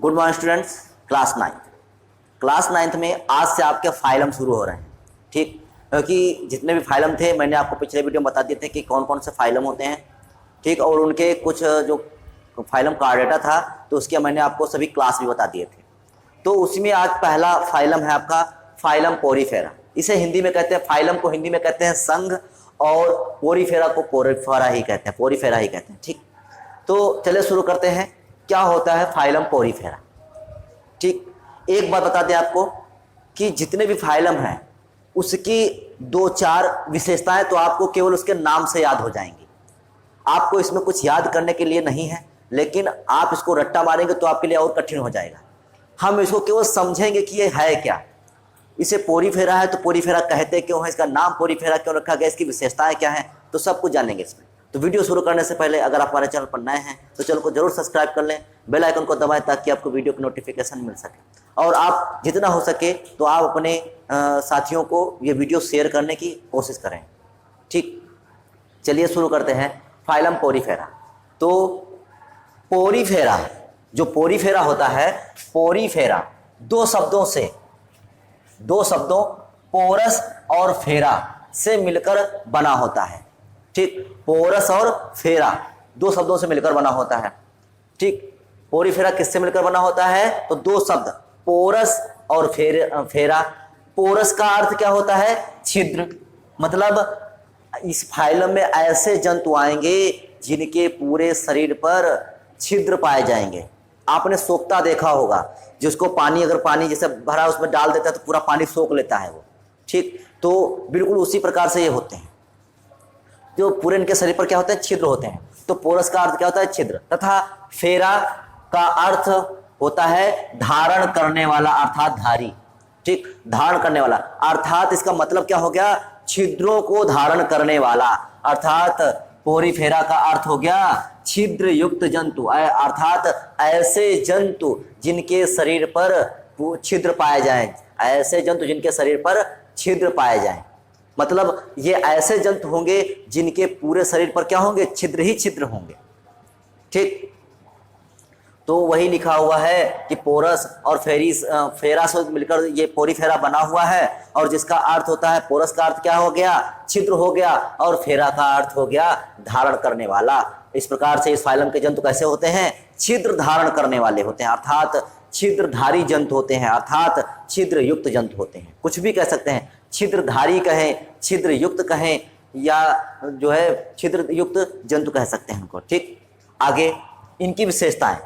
Good morning students. Class ninth में आज से आपके फाइलम शुरू हो रहे हैं, ठीक। क्योंकि जितने भी फाइलम थे मैंने आपको पिछले वीडियो में बता दिए थे कि कौन कौन से फाइलम होते हैं, ठीक। और उनके कुछ जो फाइलम का डेटा था तो उसके मैंने आपको सभी क्लास भी बता दिए थे। तो उसमें आज पहला फाइलम है आपका फाइलम पोरीफेरा। इसे हिंदी में कहते हैं, फाइलम को हिंदी में कहते हैं संघ और पोरीफेरा को पोरीफेरा ही कहते हैं, पोरीफेरा ही कहते हैं, ठीक। तो चलिए शुरू करते हैं। क्या होता है फाइलम पोरीफेरा, ठीक। एक बात बता दें आपको कि जितने भी फाइलम हैं उसकी 2-4 विशेषताएं तो आपको केवल उसके नाम से याद हो जाएंगी। आपको इसमें कुछ याद करने के लिए नहीं है, लेकिन आप इसको रट्टा मारेंगे तो आपके लिए और कठिन हो जाएगा। हम इसको केवल समझेंगे कि ये है क्या। इसे पोरीफेरा है तो पोरीफेरा कहते क्यों है, इसका नाम पोरीफेरा क्यों रखा गया, इसकी विशेषताएं क्या हैं, तो सब कुछ जानेंगे इसमें। तो वीडियो शुरू करने से पहले अगर आप हमारे चैनल पर नए हैं तो चैनल को जरूर सब्सक्राइब कर लें, बेल आइकन को दबाएं ताकि आपको वीडियो की नोटिफिकेशन मिल सके। और आप जितना हो सके तो आप अपने साथियों को ये वीडियो शेयर करने की कोशिश करें, ठीक। चलिए शुरू करते हैं फाइलम पोरीफेरा। तो पोरीफेरा, जो पोरीफेरा होता है, पोरीफेरा दो शब्दों पोरस और फेरा से मिलकर बना होता है, ठीक। पोरस और फेरा 2 शब्दों से मिलकर बना होता है, ठीक। पोरीफेरा किससे मिलकर बना होता है, तो 2 शब्द पोरस और फेरा। पोरस का अर्थ क्या होता है, छिद्र। मतलब इस फाइलम में ऐसे जंतु आएंगे जिनके पूरे शरीर पर छिद्र पाए जाएंगे। आपने सोखता देखा होगा, जिसको पानी, अगर पानी जैसे भरा उसमें डाल देता है तो पूरा पानी सोख लेता है वो, ठीक। तो बिल्कुल उसी प्रकार से ये होते हैं, जो पूरे इनके शरीर पर क्या होते हैं, छिद्र होते हैं। तो पोरस का अर्थ क्या होता है, छिद्र। तथा फेरा का अर्थ होता है धारण करने वाला, अर्थात धारी, ठीक। धारण करने वाला अर्थात इसका मतलब क्या हो गया, छिद्रों को धारण करने वाला। अर्थात पोरीफेरा का अर्थ हो गया छिद्र युक्त जंतु, अर्थात ऐसे जंतु जिनके शरीर पर छिद्र पाए जाएं, ऐसे जंतु जिनके शरीर पर छिद्र पाए जाएं। मतलब ये ऐसे जंतु होंगे जिनके पूरे शरीर पर क्या होंगे, छिद्र ही छिद्र होंगे, ठीक। तो वही लिखा हुआ है कि पोरस और फेरा से मिलकर ये पोरीफेरा बना हुआ है, और जिसका अर्थ होता है, पोरस का अर्थ क्या हो गया, छिद्र हो गया, और फेरा का अर्थ हो गया धारण करने वाला। इस प्रकार से इस फाइलम के जंतु कैसे होते हैं, छिद्र धारण करने वाले होते हैं, अर्थात छिद्रधारी जंतु होते हैं, अर्थात छिद्र युक्त जंतु होते हैं। कुछ भी कह सकते हैं, छिद्रधारी कहें, छिद्र युक्त कहें, या जो है छिद्र युक्त जंतु कह सकते हैं उनको, ठीक। आगे इनकी विशेषताएं,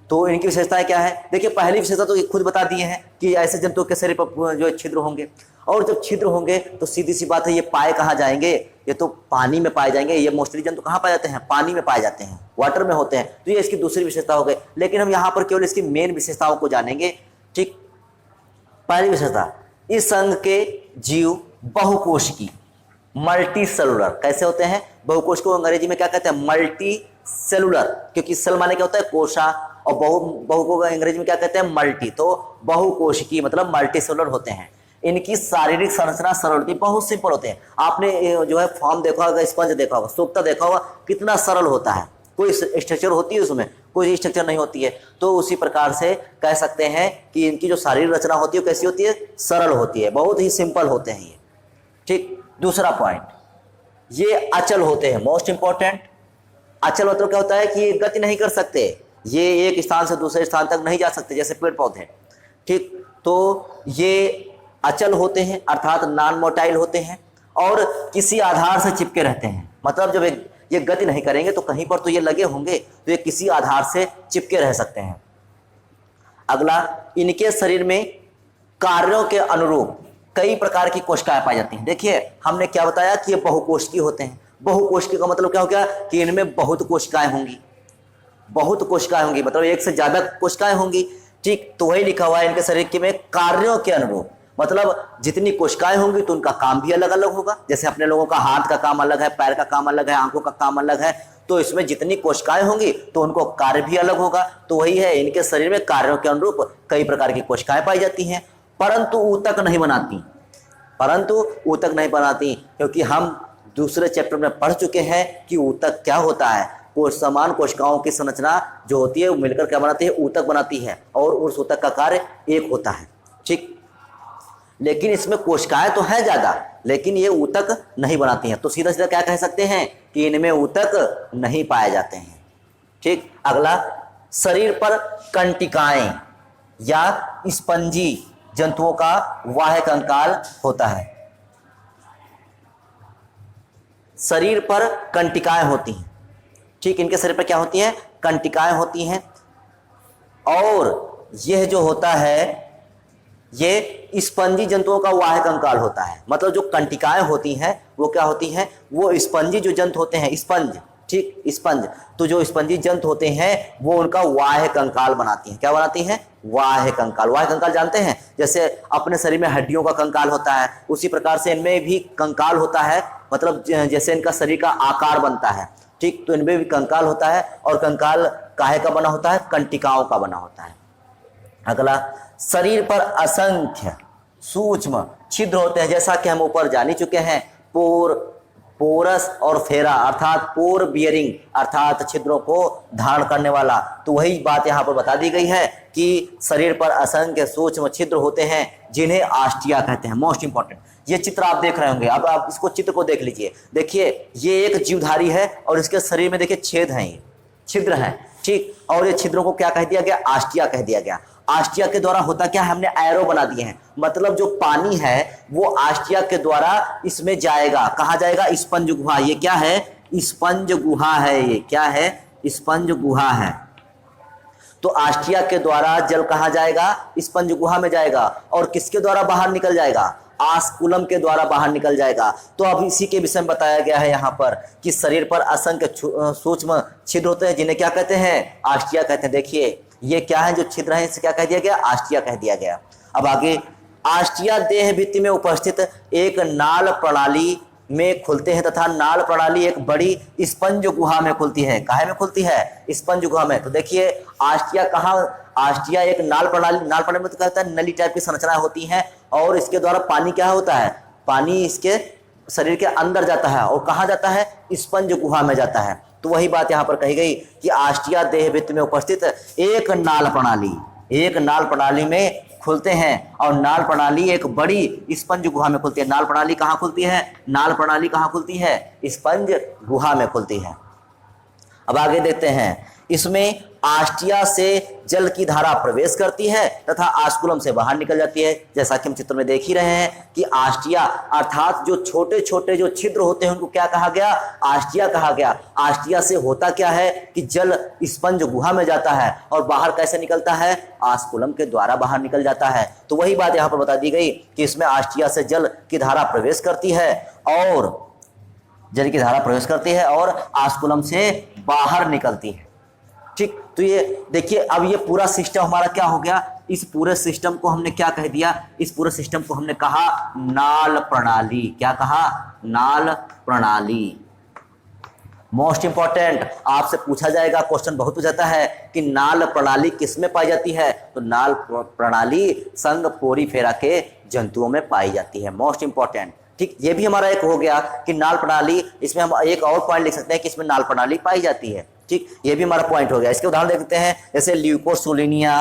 तो इनकी विशेषताएं क्या है, देखिए पहली विशेषता तो खुद बता दिए हैं कि ऐसे जंतुओं के शरीर पर जो छिद्र होंगे, और जब छिद्र होंगे तो सीधी सी बात है ये पाए कहाँ जाएंगे, ये तो पानी में पाए जाएंगे। ये मोस्टली जंतु कहाँ पाए जाते हैं, पानी में पाए जाते हैं, वाटर में होते हैं। तो ये इसकी दूसरी विशेषता हो गई, लेकिन हम यहाँ पर केवल इसकी मेन विशेषताओं को जानेंगे, ठीक। पहली विशेषता, इस संघ के जीव बहुकोशिकी, मल्टी सेलुलर कैसे होते हैं, बहुकोश को अंग्रेजी में क्या कहते हैं, मल्टी सेलुलर, क्योंकि सेल माने क्या होता है, कोशा, और बहु को अंग्रेजी में क्या कहते हैं, मल्टी। तो बहुकोशिकी मतलब मल्टी सेलुलर होते हैं। इनकी शारीरिक संरचना सरल होती है, बहुत सिंपल होते हैं। आपने जो है फॉर्म देखा होगा, स्पंज देखा होगा, सोखता देखा होगा, कितना सरल होता है, कोई स्ट्रक्चर होती है उसमें, कोई स्ट्रक्चर नहीं होती है। तो उसी प्रकार से कह सकते हैं कि इनकी जो शारीरिक रचना होती है कैसी होती है, सरल होती है, बहुत ही सिंपल होते हैं ये, ठीक। दूसरा पॉइंट, ये अचल होते हैं, मोस्ट इंपॉर्टेंट। अचल मतलब क्या होता है कि ये गति नहीं कर सकते, ये एक स्थान से दूसरे स्थान तक नहीं जा सकते, जैसे पेड़ पौधे, ठीक। तो ये अचल होते हैं, अर्थात नॉन मोटाइल होते हैं, और किसी आधार से चिपके रहते हैं। मतलब जब ये गति नहीं करेंगे तो कहीं पर तो ये लगे होंगे, तो ये किसी आधार से चिपके रह सकते हैं। अगला, इनके शरीर में कार्यों के अनुरूप कई प्रकार की कोशिकाएं पाई जाती हैं। देखिए हमने क्या बताया कि ये बहुकोशिकी होते हैं। बहुकोशिकी का मतलब क्या हो गया कि इनमें बहुत कोशिकाएं होंगी, बहुत कोशिकाएं होंगी, मतलब एक से ज्यादा कोशिकाएं होंगी, ठीक। तो वही लिखा हुआ है इनके शरीर के में कार्यों के अनुरूप, मतलब जितनी कोशिकाएं होंगी तो उनका काम भी अलग अलग होगा। जैसे अपने लोगों का हाथ का काम अलग है, पैर का काम अलग है, आंखों का काम अलग है, तो इसमें जितनी कोशिकाएं होंगी तो उनको कार्य भी अलग होगा। तो वही है, इनके शरीर में कार्यों के अनुरूप कई प्रकार की कोशिकाएं पाई जाती हैं, परंतु ऊतक नहीं बनाती, क्योंकि हम दूसरे चैप्टर में पढ़ चुके हैं कि ऊतक क्या होता है। समान कोशिकाओं की संरचना जो होती है वो मिलकर क्या बनाती है, ऊतक बनाती है, और उस ऊतक का कार्य एक होता है। ठीक, लेकिन इसमें कोशिकाएं तो है ज्यादा, लेकिन ये ऊतक नहीं बनाती हैं, तो सीधा सीधा क्या कह सकते हैं कि इनमें ऊतक नहीं पाए जाते हैं। ठीक, अगला, शरीर पर कंटिकाएं या स्पंजी जंतुओं का वाह्य कंकाल होता है। शरीर पर कंटिकाएं होती हैं। ठीक, इनके शरीर पर क्या होती है, कंटिकाएं होती हैं, और यह जो होता है ये स्पंजी जंतुओं का वाह्य कंकाल होता है। मतलब जो कंटिकाएं होती हैं वो क्या होती हैं, वो स्पंजी जो जंतु होते हैं, स्पंज, ठीक, स्पंज, तो जो स्पंजी जंतु होते हैं वो उनका वाह्य कंकाल बनाती हैं। क्या बनाती हैं, वाह्य कंकाल। वाह्य कंकाल जानते हैं, जैसे अपने शरीर में हड्डियों का कंकाल होता है, उसी प्रकार से इनमें भी कंकाल होता है, मतलब जैसे इनका शरीर का आकार बनता है। ठीक, तो इनमें भी कंकाल होता है, और कंकाल काहे का बना होता है, कंटिकाओं का बना होता है। अगला, शरीर पर असंख्य सूक्ष्म छिद्र होते हैं, जैसा कि हम ऊपर जान ही चुके हैं। पोरस और फेरा अर्थात पोर बियरिंग अर्थात छिद्रों को धारण करने वाला। तो वही बात यहाँ पर बता दी गई है कि शरीर पर असंख्य सूक्ष्म छिद्र होते हैं जिन्हें आस्टिया कहते हैं। मोस्ट इंपॉर्टेंट, ये चित्र आप देख रहे होंगे, अब आप इसको चित्र को देख लीजिए। देखिए, ये एक जीवधारी है और इसके शरीर में देखिए छेद हैं, ये छिद्र हैं। ठीक, और ये छिद्रों को क्या कह दिया गया, आस्टिया कह दिया गया। आस्टिया के द्वारा होता क्या है, हमने एरो बना दिए हैं, मतलब जो पानी है वो आस्टिया के द्वारा इसमें जाएगा। कहाँ जाएगा, स्पंज गुहा। ये क्या है, स्पंज गुहा है। ये क्या है, स्पंज गुहा है। तो आस्टिया के द्वारा जल कहाँ जाएगा, स्पंज गुहा में जाएगा, और किसके द्वारा बाहर निकल जाएगा, आस्कुलम के द्वारा बाहर निकल जाएगा। तो अब इसी के विषय में बताया गया है यहाँ पर कि शरीर पर असंख्य सूक्ष्म छिद्र होते हैं जिन्हें क्या कहते हैं, आस्टिया कहते हैं। देखिए ये क्या है, जो छिद्र है इसे क्या कह दिया गया, आस्टिया कह दिया गया। अब आगे, आस्टिया देह भित्ति में उपस्थित एक नाल प्रणाली में खुलते हैं तथा नाल प्रणाली एक बड़ी स्पंज गुहा में खुलती है। काहे में खुलती है, स्पंज गुहा में। तो देखिए आस्टिया कहाँ, आस्टिया एक नाल प्रणाली में तो कहता है नली टाइप की संरचना होती है, और इसके द्वारा पानी क्या होता है, पानी इसके शरीर के अंदर जाता है, और कहाँ जाता है, स्पंज गुहा में जाता है। तो वही बात यहाँ पर कही गई कि आस्टिया देह भित्ति में उपस्थित एक नाल प्रणाली में खुलते हैं, और नाल प्रणाली एक बड़ी स्पंज गुहा में खुलती है। नाल प्रणाली कहाँ खुलती है, नाल प्रणाली कहाँ खुलती है, स्पंज गुहा में खुलती है। अब आगे देखते हैं, इसमें आस्टिया से जल की धारा प्रवेश करती है तथा आस्कुलम से बाहर निकल जाती है। जैसा कि हम चित्र में देख ही रहे हैं कि आस्टिया अर्थात जो छोटे छोटे जो छिद्र होते हैं उनको क्या कहा गया, आस्टिया कहा गया। आस्टिया से होता क्या है कि जल स्पंज गुहा में जाता है, और बाहर कैसे निकलता है, आस्कुलम के द्वारा बाहर निकल जाता है। तो वही बात यहाँ पर बता दी गई कि इसमें आस्टिया से जल की धारा प्रवेश करती है, और जल की धारा प्रवेश करती है और आस्कुलम से बाहर निकलती है। ठीक, तो ये देखिए, अब ये पूरा सिस्टम हमारा क्या हो गया, इस पूरे सिस्टम को हमने क्या कह दिया, इस पूरे सिस्टम को हमने कहा नाल प्रणाली। क्या कहा, नाल प्रणाली। मोस्ट इंपॉर्टेंट, आपसे पूछा जाएगा, क्वेश्चन बहुत हो जाता है कि नाल प्रणाली किसमें पाई जाती है, तो नाल प्रणाली संघ पोरीफेरा के जंतुओं में पाई जाती है। Most important. ठीक, ये भी हमारा एक हो गया कि नाल प्रणाली, इसमें हम एक और पॉइंट लिख सकते हैं कि इसमें नाल प्रणाली पाई जाती है। ठीक, ये भी हमारा पॉइंट हो गया। इसके उदाहरण देखते हैं, जैसे ल्यूकोसोलिनिया,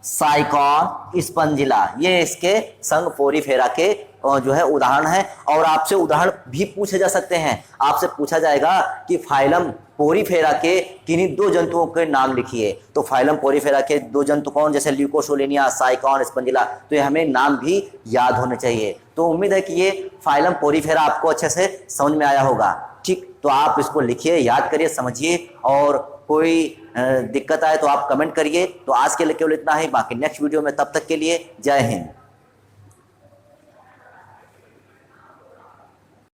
साइकॉन, स्पंजिला, ये इसके संघ पोरीफेरा के जो है उदाहरण है। और आपसे उदाहरण भी पूछे जा सकते हैं, आपसे पूछा जाएगा कि फाइलम पोरीफेरा के किन्हीं दो जंतुओं के नाम लिखिए। तो फाइलम पोरीफेरा के दो जंतु कौन, जैसे ल्यूकोसोलिनिया, साइकॉन, स्पंजिला, तो ये हमें नाम भी याद होने चाहिए। तो उम्मीद है कि ये फाइलम पोरीफेरा आपको अच्छे से समझ में आया होगा। ठीक, तो आप इसको लिखिए, याद करिए, समझिए, और कोई दिक्कत आए तो आप कमेंट करिए। तो आज के लिए केवल इतना ही, बाकी नेक्स्ट वीडियो में, तब तक के लिए जय हिंद।